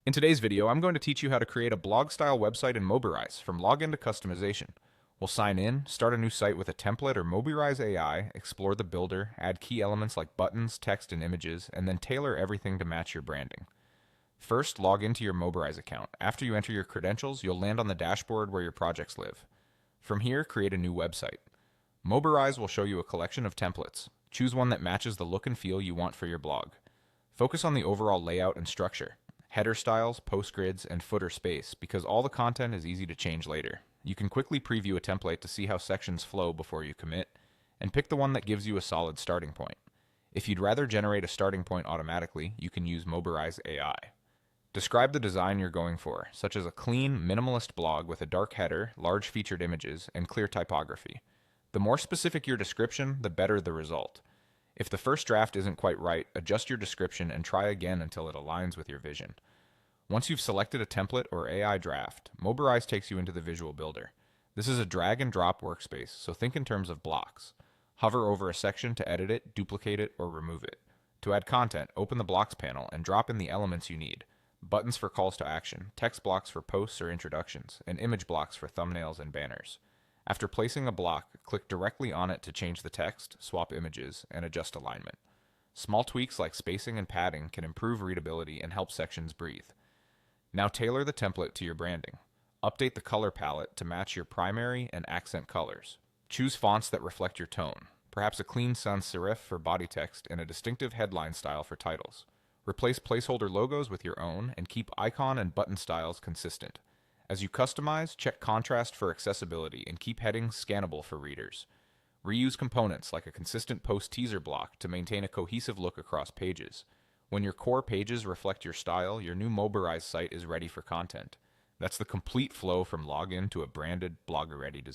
In today's video, I'm going to teach you how to create a blog-style website in Mobirise, from login to customization. We'll sign in, start a new site with a template or Mobirise AI, explore the builder, add key elements like buttons, text, and images, and then tailor everything to match your branding. First, log into your Mobirise account. After you enter your credentials, you'll land on the dashboard where your projects live. From here, create a new website. Mobirise will show you a collection of templates. Choose one that matches the look and feel you want for your blog. Focus on the overall layout and structure. Header styles, post grids, and footer space, because all the content is easy to change later. You can quickly preview a template to see how sections flow before you commit, and pick the one that gives you a solid starting point. If you'd rather generate a starting point automatically, you can use Mobirise AI. Describe the design you're going for, such as a clean, minimalist blog with a dark header, large featured images, and clear typography. The more specific your description, the better the result. If the first draft isn't quite right, adjust your description and try again until it aligns with your vision. Once you've selected a template or AI draft, Mobirise takes you into the visual builder. This is a drag and drop workspace, so think in terms of blocks. Hover over a section to edit it, duplicate it, or remove it. To add content, open the blocks panel and drop in the elements you need. Buttons for calls to action, text blocks for posts or introductions, and image blocks for thumbnails and banners. After placing a block, click directly on it to change the text, swap images, and adjust alignment. Small tweaks like spacing and padding can improve readability and help sections breathe. Now tailor the template to your branding. Update the color palette to match your primary and accent colors. Choose fonts that reflect your tone, perhaps a clean sans serif for body text and a distinctive headline style for titles. Replace placeholder logos with your own and keep icon and button styles consistent. As you customize, check contrast for accessibility and keep headings scannable for readers. Reuse components like a consistent post teaser block to maintain a cohesive look across pages. When your core pages reflect your style, your new Mobirise site is ready for content. That's the complete flow from login to a branded, blogger-ready design.